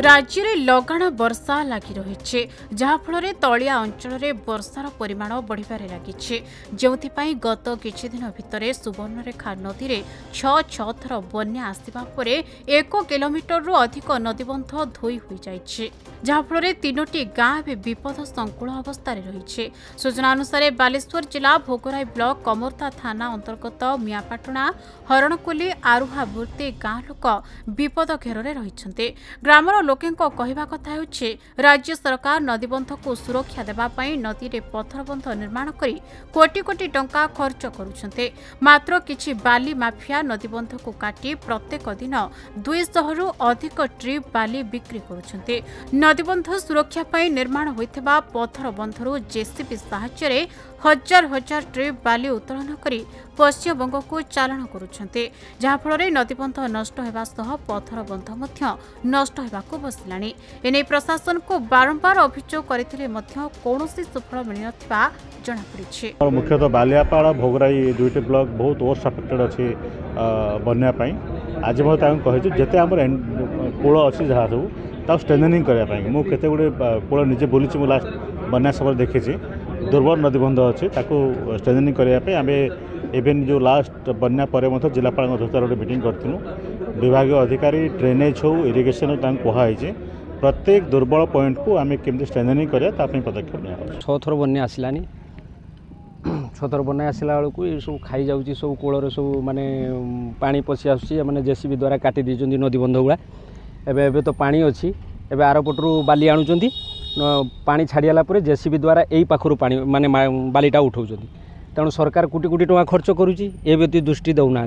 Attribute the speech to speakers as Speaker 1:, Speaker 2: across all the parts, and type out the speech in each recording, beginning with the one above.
Speaker 1: राज्य में लगाण वर्षा लगी रही जहाँफल तलिया अंचल में वर्षार परिमाण बढ़िबार लगी जो गत किछि दिन भितर सुवर्णरेखा नदी में 6 थर बन्या आसवा पर 1 किलोमीटर अधिक नदीबंध धोई हो जाइए जहाँफल 3टी गाँ विपद संकुल अवस्था रही। सूचना अनुसार बालेश्वर जिला भोगराई ब्लॉक कमरता थाना अंतर्गत मियापाटଣା हरणकुली आरुहा बुर्ती गाँ लोक विपद घेर रही। ग्रामर लोकेंको कहिबा कथा हेउछि राज्य सरकार नदीबंध को सुरक्षा देबापई नदी रे पत्थरबंध निर्माण करी कोटी कोटी टंका खर्च करुछन्ते मात्र किछि बाली माफिया नदीबंध को काटी प्रत्येक दिन 200 रु अधिक ट्रिप बाली बिक्री करुछन्ते। नदीबंध सुरक्षा पई निर्माण होइथिबा पत्थरबंधरु जेसीबी सहायतारे हजार हजार ट्रिप बाली उत्तोलन करी पश्चिमबंग को चालाण करुछन्ते जहाँफल नदीबंध नष्ट हेबा सह पत्थरबंध मध्य नष्ट हेबाकु बसिलाणी। एने प्रशासन को बारंबार अभियोग करथिले मध्य कोनोसी सुफल मिलि नथिबा जणा पड़िछि।
Speaker 2: मुख्यतः बालियापाड़ा भोगराई दुईटी ब्लॉक बहुत ओवर्स अफेक्टेड अच्छी बन्या पाई आज बहुत कही जिते आम कूल अच्छी जहाँ सब स्ट्रेंथनिंग करने मुझे केते गुड़े कूल निजे बुली मु लास्ट बन्या समय देखी दुर्बल नदीबंध अच्छी स्ट्रेंथनिंग करने आम इवेन जो लास्ट बन्या पर जिलापाल अध्यक्षतार गोटे मीटिंग करूँ विभाग अधिकारी ड्रेनेज हो इरिगेशन कहुई प्रत्येक दुर्बल पॉइंट को आम केमती स्ट्रेंथनिंग करें पदक्षेप निया
Speaker 3: 6 थर बन्या आसलानी 6 थर बन्या आसला बेलू ये सब खाई जाऊँगी सब कूलर सब माने पानी पशि आसूँ मैंने जेसीबी द्वारा काटी दीजिए नदीबंध गुड़ा एवं तो पानी अच्छी एवं आरपटू बाली आणुंट पानी छाड़ीला जेसीबी द्वारा यही पाखर पानी माने बालीटा उठाऊँ तेणु सरकार कोटी कोटी टंका खर्च करुच्ची ए व्यक्ति दृष्टि दौना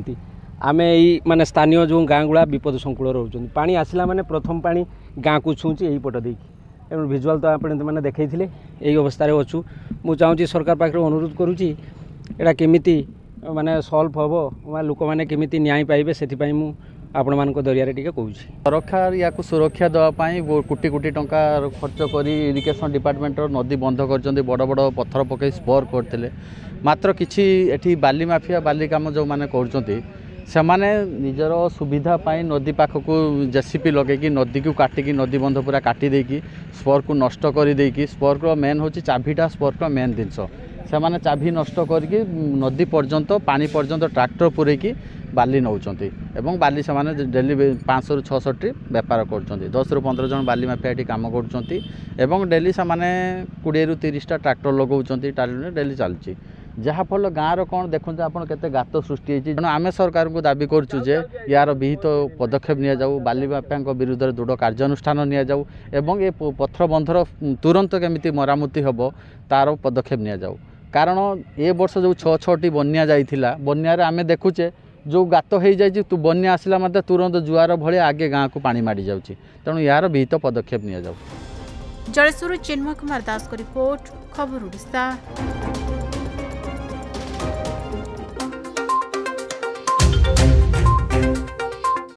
Speaker 3: आम यही माने स्थानीय जो गाँ गुड़ा विपद संकुल रोच पानी आसला माने प्रथम पानी गाँ को छुँची यही पट देकी एवं भिजुआल तो आप मैंने देखते यही अवस्था अच्छू मुझे चाहूँगी सरकार पाखे अनुरोध करुच्ची एटा केमिति माने सल्व हम लोक मैंने केमिति न्याय पाइबे से आपण मान दरिया टिके कहूँ
Speaker 4: सरकार या सुरक्षा देवाई कोटी कोटी टंका खर्च कर इरिगेशन डिपार्टमेंट नदी बंध कर बड़ बड़ पत्थर पकई स्पर करते मात्र किछि एठी बाली माफिया बाली काम जो माने करछन्ती सेमाने निजर सुविधा पाई नदी पाख को जेसीपी लगे नदी को काटिकी नदी बंध पूरा काटी देकी स्पर को नष्ट कर देकी स्पर को मेन होची चाबीटा स्पर को मेन जिनस से चाबी नष्ट करके नदी पर्यंत पानी पर्यंत ट्रैक्टर पूरेकी बाली नौचंती एवं बाली से डेली 500 ରୁ 600 ट्रिप बेपार कर 10 ରୁ 15 जन बाली माफिया ये कम कर डेली से 20 ରୁ 30टा ट्रैक्टर लगाउछंती डेली चलती जहाँफल गाँव कौन देखते आप केते गात सृष्टि तेणु आम सरकार को दाबी करुँ जे यार विहित पदक्षेप नि जाऊ बाली माफिया विरुद्ध दृढ़ कार्यानुष्ठान नि जाऊ एवं ये पत्थर बंधर तुरंत केमिति मरामती हम तार पदक्षेप नि जाऊ कारण ए वर्ष जो 6टी बन्या जाइथिला बन्यार आम देखुचे जो गात हो जाए तू बन्या आसला मतलब तुरंत जुआर भले आगे गाँ को पानी माड़ी जाऊँगी तेणु यार विहित पदक्षेप नि जाऊ।
Speaker 1: जलेश्वर चिन्मय कुमार दास को रिपोर्ट खबर ओडिशा।